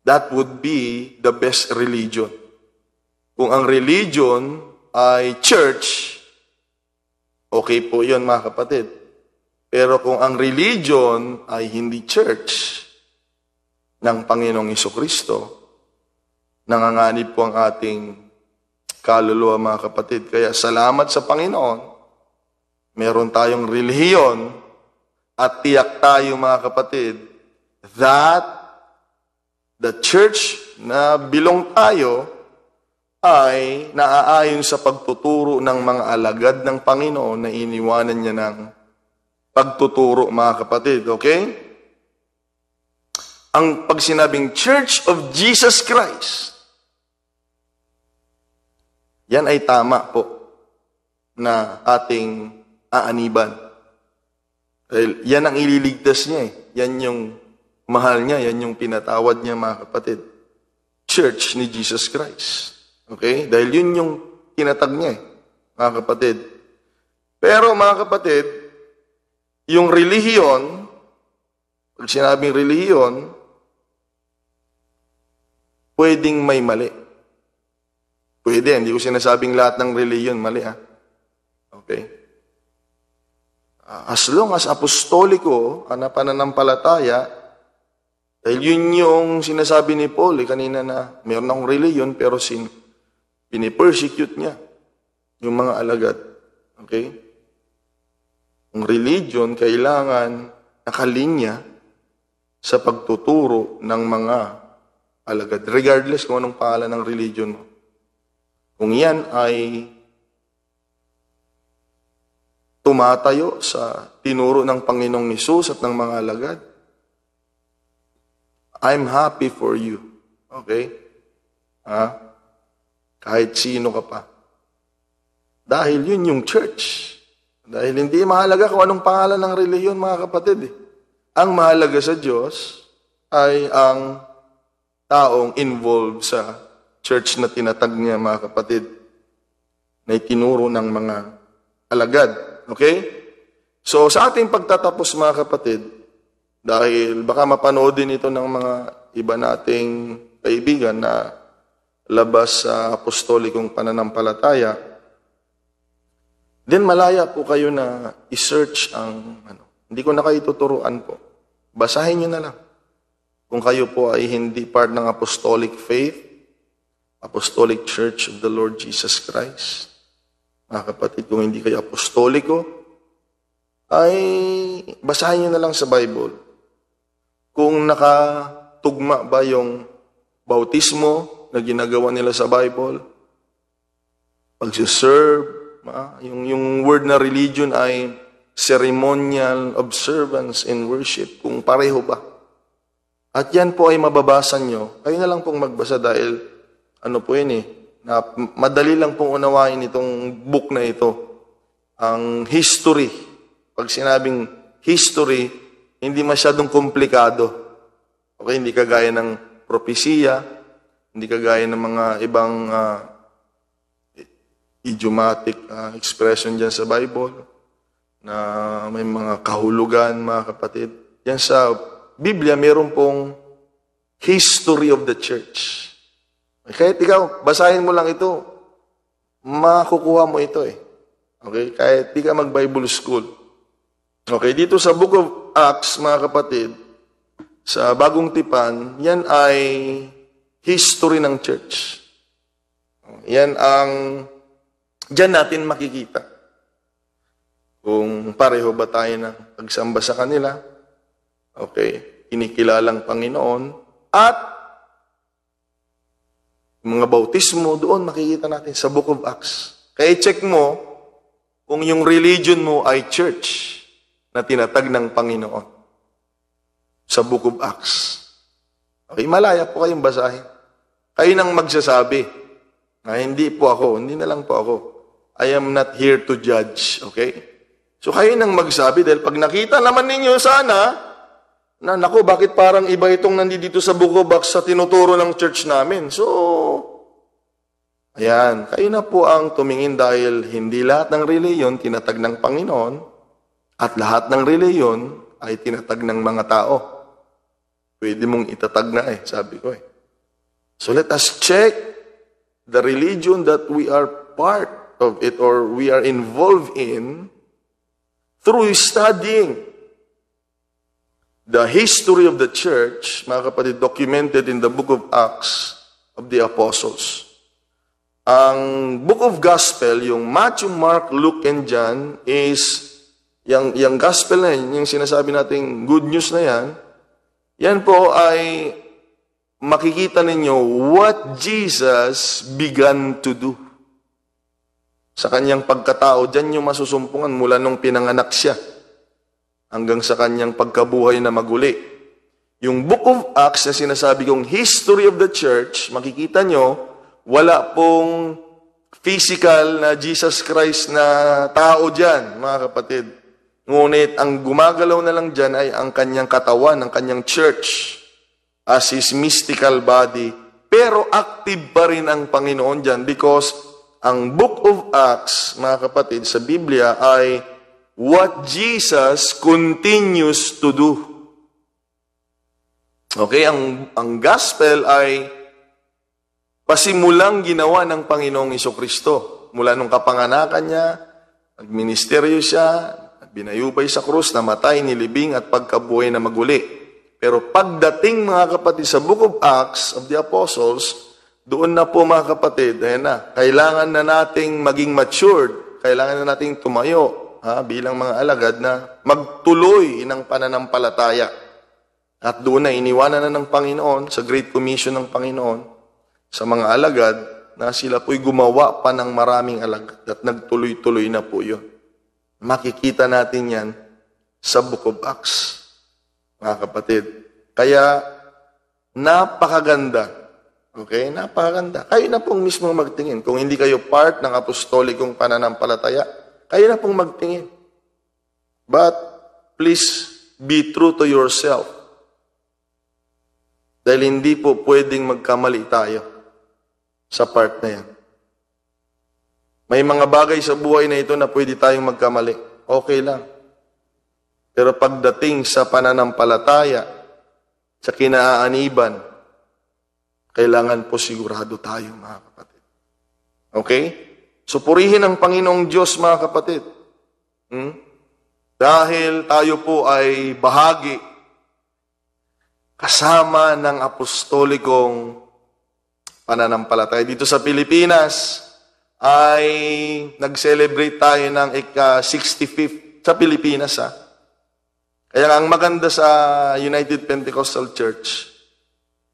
That would be the best religion. Kung ang religion ay church, okay po yun, mga kapatid. Pero kung ang religion ay hindi church ng Panginoong Jesucristo, nanganganib po ang ating kaluluwa, mga kapatid. Kaya salamat sa Panginoon, meron tayong relihiyon at tiyak tayo, mga kapatid, that the church na bilong tayo ay naaayon sa pagtuturo ng mga alagad ng Panginoon na iniwanan niya ng pagtuturo, mga kapatid. Okay? Ang pag sinabing Church of Jesus Christ, yan ay tama po na ating aaniban. Dahil yan ang ililigtas niya eh. Yan yung mahal niya, yan yung pinatawad niya, mga kapatid. Church ni Jesus Christ. Okay? Dahil yun yung tinatag niya eh, mga kapatid. Pero mga kapatid, yung relihiyon, pag sinabing relihiyon, pwedeng may mali. Pwede, hindi ko sinasabing lahat ng relihiyon mali ha. Okay? As long as apostoliko, pananampalataya, dahil yun yung sinasabi ni Paul kanina na mayroon akong reliyon pero pinipersecute niya yung mga alagad. Okay? Ang religion kailangan nakalinya sa pagtuturo ng mga alagad. Regardless kung anong pangalan ng religion mo. Kung yan ay tumatayo sa tinuro ng Panginoong Hesus at ng mga alagad, I'm happy for you. Okay? Kahit sino ka pa. Dahil yun yung church. Dahil hindi mahalaga kung anong pangalan ng reliyon, mga kapatid. Ang mahalaga sa Diyos ay ang taong involved sa church na tinatag niya, mga kapatid, na itinuro ng mga alagad. Okay? So, sa ating pagtatapos, mga kapatid, dahil baka mapanoodin ito ng mga iba nating kaibigan na labas sa apostolikong pananampalataya, then malaya po kayo na i-search ang, hindi ko na kayo tuturuan po. Basahin nyo na lang. Kung kayo po ay hindi part ng apostolic faith, Apostolic Church of the Lord Jesus Christ, mga kapatid, kung hindi kayo apostoliko, ay basahin nyo na lang sa Bible. Kung nakatugma ba yung bautismo na ginagawa nila sa Bible, pag-serve, yung word na religion ay ceremonial observance and worship, kung pareho ba. At yan po ay mababasa nyo. Kayo na lang pong magbasa dahil na madali lang pong unawain itong book na ito. Ang history. Pag sinabing history, hindi masyadong komplikado. Okay, hindi kagaya ng propesiya, hindi kagaya ng mga ibang idiomatic expression dyan sa Bible, na may mga kahulugan, mga kapatid. Yan sa Biblia, meron pong history of the church. Kahit ikaw, basahin mo lang ito, makukuha mo ito eh. Okay? Kahit di ka mag-Bible school. Okay, dito sa Book of Acts, mga kapatid, sa Bagong Tipan, yan ay history ng church. Yan ang diyan natin makikita. Kung pareho ba tayo ng pagsamba sa kanila, okay, kinikilalang Panginoon, at mga bautismo, doon makikita natin sa Book of Acts. Kaya check mo kung yung religion mo ay church na tinatag ng Panginoon sa Book of Acts. Okay, malaya po kayong basahin. Kayo nang magsasabi na hindi po ako, hindi na lang po ako. I am not here to judge. Okay? So kayo nang magsabi dahil pag nakita naman ninyo sana na naku, bakit parang iba itong nandito sa Book of Acts sa tinuturo ng church namin. So, ayan, kayo na po ang tumingin dahil hindi lahat ng reliyon tinatag ng Panginoon at lahat ng reliyon ay tinatag ng mga tao. Pwede mong itatag na sabi ko So let us check the religion that we are part of it or we are involved in through studying the history of the church, mga kapatid, documented in the Book of Acts of the Apostles. Ang Book of Gospel, yung Matthew, Mark, Luke, and John, is, yung Gospel na yan, yung sinasabi nating good news na yan po ay makikita ninyo what Jesus began to do. Sa kanyang pagkatao, dyan yung masusumpungan mula nung pinanganak siya hanggang sa kanyang pagkabuhay na maguli. Yung Book of Acts na sinasabi kong history of the church, makikita nyo, wala pong physical na Jesus Christ na tao dyan, mga kapatid. Ngunit ang gumagalaw na lang dyan ay ang kanyang katawan, ang kanyang church as His mystical body. Pero active pa rin ang Panginoon dyan because ang Book of Acts, mga kapatid, sa Biblia ay what Jesus continues to do. Okay, ang gospel ay pasimulang ginawa ng Panginoong Jesucristo. Mula nung kapanganakan niya, nagministeryo siya, binayubay sa krus, namatay, nilibing at pagkabuhay na maguli. Pero pagdating, mga kapatid, sa Book of Acts of the Apostles, doon na po, mga kapatid, kailangan na nating maging matured, kailangan na nating tumayo bilang mga alagad na magtuloy ng pananampalataya. At doon na iniwanan na ng Panginoon, sa Great Commission ng Panginoon, sa mga alagad, na sila po'y gumawa pa ng maraming alagad at nagtuloy-tuloy na po yun. Makikita natin yan sa Book of Acts, mga kapatid. Kaya, napakaganda. Okay? Napakaganda. Kayo na pong mismo magtingin. Kung hindi kayo part ng apostolikong pananampalataya, kayo na pong magtingin. But, please be true to yourself. Dahil hindi po pwedeng magkamali tayo sa part na yan. May mga bagay sa buhay na ito na pwede tayong magkamali. Okay lang. Pero pagdating sa pananampalataya, sa kinaaaniban, kailangan po sigurado tayo, mga kapatid. Okay? So, purihin ang Panginoong Diyos, mga kapatid. Dahil tayo po ay bahagi kasama ng apostolikong pananampalataya. Dito sa Pilipinas ay nag-celebrate tayo ng ika-65th sa Pilipinas. Kaya ang maganda sa United Pentecostal Church,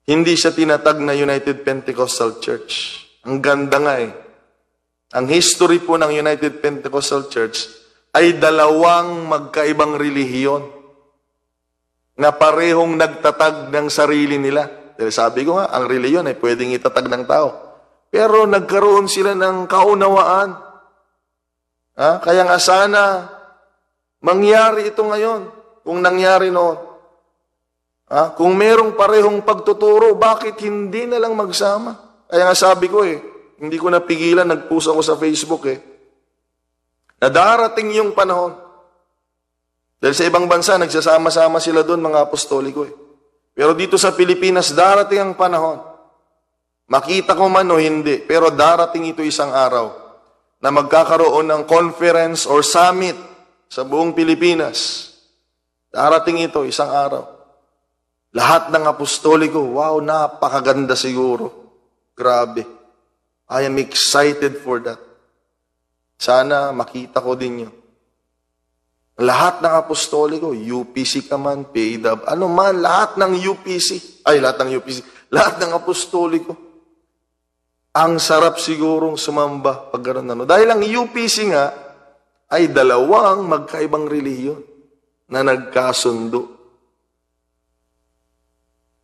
hindi siya tinatag na United Pentecostal Church. Ang ganda nga eh. Ang history po ng United Pentecostal Church ay dalawang magkaibang relihiyon na parehong nagtatag ng sarili nila. Dahil sabi ko nga, ang relihiyon ay pwedeng itatag ng tao. Pero nagkaroon sila ng kaunawaan. Kaya nga sana mangyari ito ngayon kung nangyari noon. Kung merong parehong pagtuturo, bakit hindi na lang magsama? Kaya nga sabi ko hindi ko napigilan, nag-post ako sa Facebook na darating yung panahon. Dahil sa ibang bansa, nagsasama-sama sila doon, mga apostoliko Pero dito sa Pilipinas, darating ang panahon. Makita ko man o hindi, pero darating ito isang araw na magkakaroon ng conference or summit sa buong Pilipinas. Darating ito isang araw. Lahat ng apostoliko, wow, napakaganda siguro. Grabe. I am excited for that. Sana makita ko din yun. Lahat ng apostoliko, UPC ka man, PAW, ano man, lahat ng lahat ng apostoliko. Ang sarap sigurong sumamba pag gano'n. Dahil ang UPC nga ay dalawang magkaibang relihiyon na nagkasundo.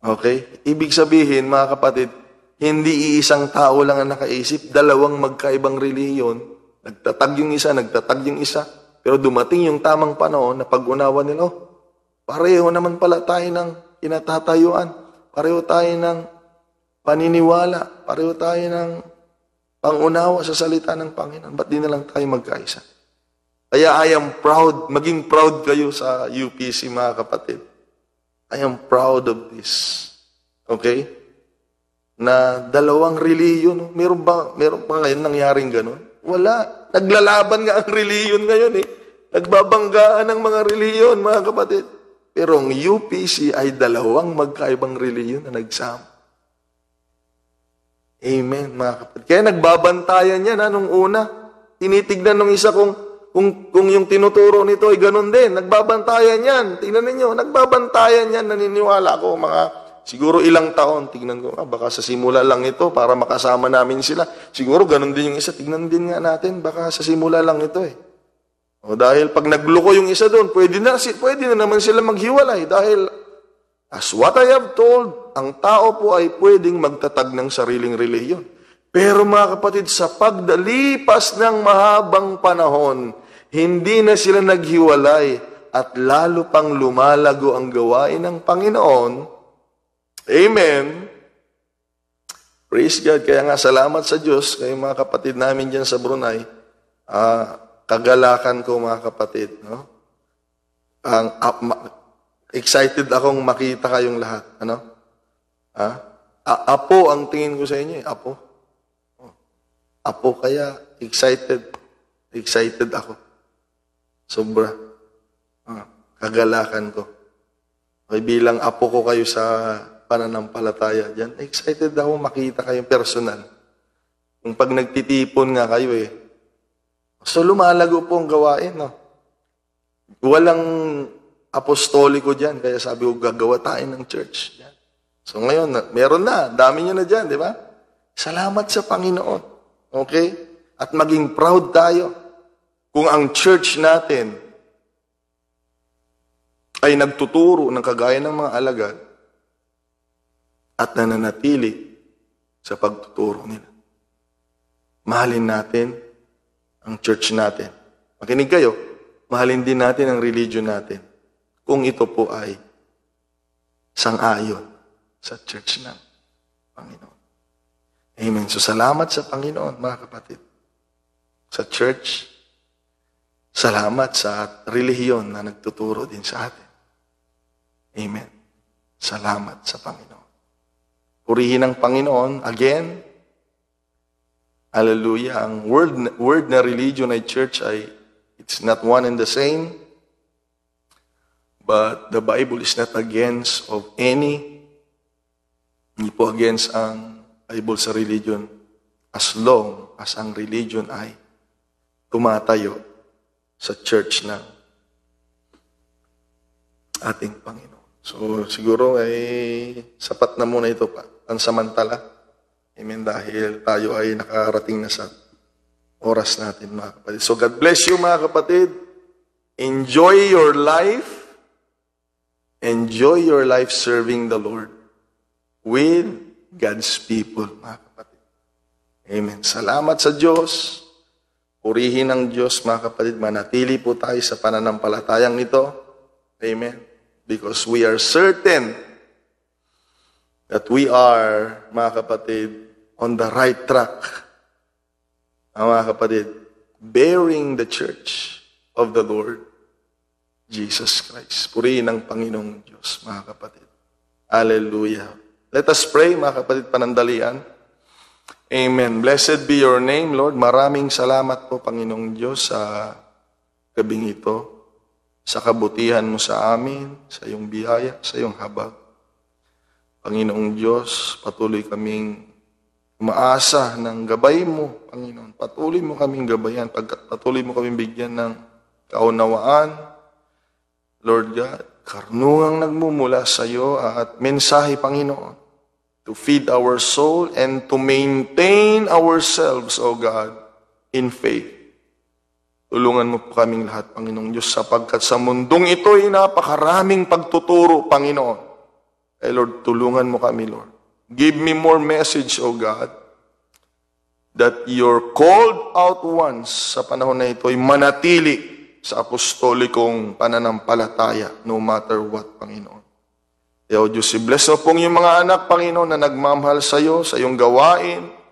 Okay? Ibig sabihin, mga kapatid, hindi iisang tao lang ang nakaisip, dalawang magkaibang relihiyon, nagtatag yung isa, pero dumating yung tamang panahon na pag-unawa nila, pareho naman pala tayo ng kinatatayuan, pareho tayo ng paniniwala, pareho tayo ng pangunawa sa salita ng Panginoon. Ba't di na lang tayo magkaisa? Kaya I am proud, maging proud kayo sa UPC, mga kapatid. I am proud of this. Okay? Na dalawang reliyon. Meron pa ngayon nangyaring ganun? Wala. Naglalaban nga ang reliyon ngayon Nagbabanggaan ng mga reliyon, mga kapatid. Pero ang UPC ay dalawang magkaibang reliyon na nagsama. Amen, mga kapatid. Kaya nagbabantayan yan nung una. Tinitignan ng isa kung yung tinuturo nito ay ganun din. Nagbabantayan yan. Tingnan ninyo, nagbabantayan yan. Naniniwala ako, mga Siguro ilang taon, tignan ko, baka sa simula lang ito para makasama namin sila. Siguro ganun din yung isa, tignan din nga natin, baka sa simula lang ito eh. O dahil pag nagluko yung isa doon, pwede na naman sila maghiwalay dahil as what I have told, ang tao po ay pwedeng magtatag ng sariling relihiyon. Pero mga kapatid, sa pagdalipas ng mahabang panahon, hindi na sila naghiwalay at lalo pang lumalago ang gawain ng Panginoon. Amen. Praise God. Kaya nga salamat sa Diyos, kayo mga kapatid namin dyan sa Brunei. Kagalakan ko mga kapatid. No? Excited akong makita kayong lahat. Ano? Apo ang tingin ko sa inyo. Apo. Apo kaya excited. Excited ako. Sobra. Kagalakan ko. Okay, bilang apo ko kayo sa pananampalataya dyan, excited ako makita kayong personal. Kung pag nagtitipon nga kayo eh. So lumalago po ang gawain. No? Walang apostoliko dyan, kaya sabi ko gagawa tayo ng church. Dyan. So ngayon, meron na. Dami nyo na dyan, di ba? Salamat sa Panginoon. Okay? At maging proud tayo kung ang church natin ay nagtuturo ng kagaya ng mga alagad at nananatili sa pagtuturo nila. Mahalin natin ang church natin. Makinig kayo, mahalin din natin ang religion natin kung ito po ay sang-ayon sa church ng Panginoon. Amen. So salamat sa Panginoon, mga kapatid. Sa church, salamat sa relihiyon na nagtuturo din sa atin. Amen. Salamat sa Panginoon. Purihin ang Panginoon. Again, hallelujah, ang word na religion ay church ay it's not one and the same. But the Bible is not against of any. Hindi po against ang Bible sa religion as long as ang religion ay tumatayo sa church ng ating Panginoon. So, siguro ay sapat na muna ito pa. Pansamantala. Amen. Dahil tayo ay nakarating na sa oras natin, mga kapatid. So, God bless you, mga kapatid. Enjoy your life. Enjoy your life serving the Lord with God's people, mga kapatid. Amen. Salamat sa Diyos. Purihin ang Diyos, mga kapatid. Manatili po tayo sa pananampalatayang ito. Amen. Because we are certain that we are, mga kapatid, on the right track. Mga kapatid, bearing the church of the Lord Jesus Christ. Purihin ang Panginoong Diyos, mga kapatid. Hallelujah. Let us pray, mga kapatid, panandalian. Amen. Blessed be your name, Lord. Maraming salamat po, Panginoong Diyos, sa gabing ito. Sa kabutihan mo sa amin, sa iyong biyaya, sa iyong habag. Panginoong Diyos, patuloy kaming umaasa ng gabay mo, Panginoon. Patuloy mo kaming gabayan, patuloy mo kaming bigyan ng kaunawaan. Lord God, karunungang nagmumula sa iyo at mensahe, Panginoon, to feed our soul and to maintain ourselves, O God, in faith. Tulungan mo po kaming lahat, Panginoong Diyos, sapagkat sa mundong ito ay napakaraming pagtuturo, Panginoon. Lord, tulungan mo kami, Lord. Give me more message, O God, that your called out ones sa panahon na ito ay manatili sa apostolikong pananampalataya, no matter what, Panginoon. O Diyos, i-bless mo pong yung mga anak, Panginoon, na nagmamahal sa iyo, sa iyong gawain,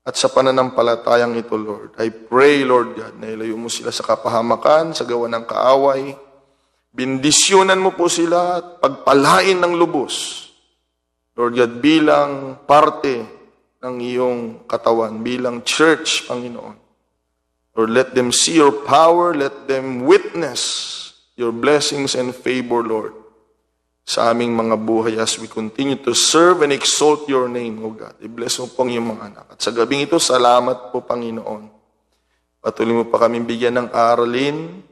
at sa pananampalatayang ito, Lord. I pray, Lord God, na ilayo mo sila sa kapahamakan, sa gawa ng kaaway. Bindisyonan mo po sila at pagpalain ng lubos. Lord God, bilang parte ng iyong katawan, bilang church, Panginoon. Lord, let them see your power, let them witness your blessings and favor, Lord, sa aming mga buhay as we continue to serve and exalt your name, O God. I-bless mo pong iyong mga anak. At sa gabing ito, salamat po, Panginoon. Patuloy mo pa kaming bigyan ng aralin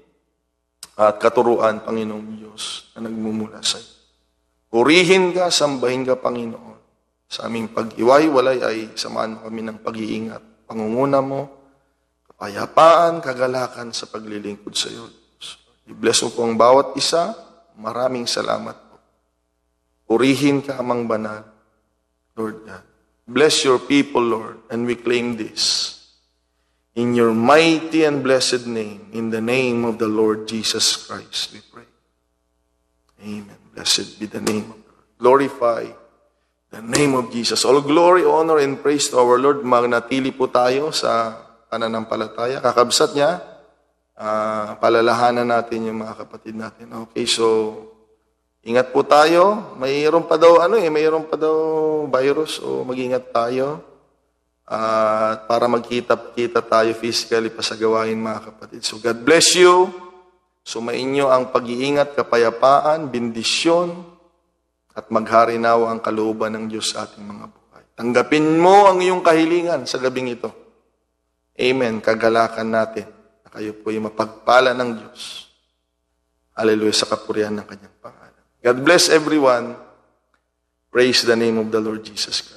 at katuruan, Panginoong Diyos, na nagmumula sa iyo. Purihin ka, sambahin ka, Panginoon. Sa aming pag-iwaiwalay ay samahan mo kami ng pag-iingat. Pangunguna mo, kapayapaan, kagalakan sa paglilingkod sa iyo. I-bless mo po ang bawat isa. Maraming salamat po. Purihin ka, Amang Banal, Lord God. Bless your people, Lord, and we claim this. In your mighty and blessed name, in the name of the Lord Jesus Christ, we pray. Amen. Blessed be the name of the Lord. Glorify the name of Jesus. All glory, honor, and praise to our Lord. Magnatili po tayo sa pananampalataya. Kakabsat niya, palalahanan natin yung mga kapatid natin. Okay, so ingat po tayo. Mayroon pa daw virus, o mag-ingat tayo. Para magkita-kita tayo physically pa sa gawain, mga kapatid. So God bless you. Sumainyo ang pag-iingat, kapayapaan, bendisyon, at maghari nawa ang kalooban ng Diyos sa ating mga buhay. Tanggapin mo ang iyong kahilingan sa gabing ito. Amen. Kagalakan natin na kayo po ay mapagpala ng Diyos. Hallelujah, sa kapurihan ng kanyang pangalan. God bless everyone. Praise the name of the Lord Jesus Christ.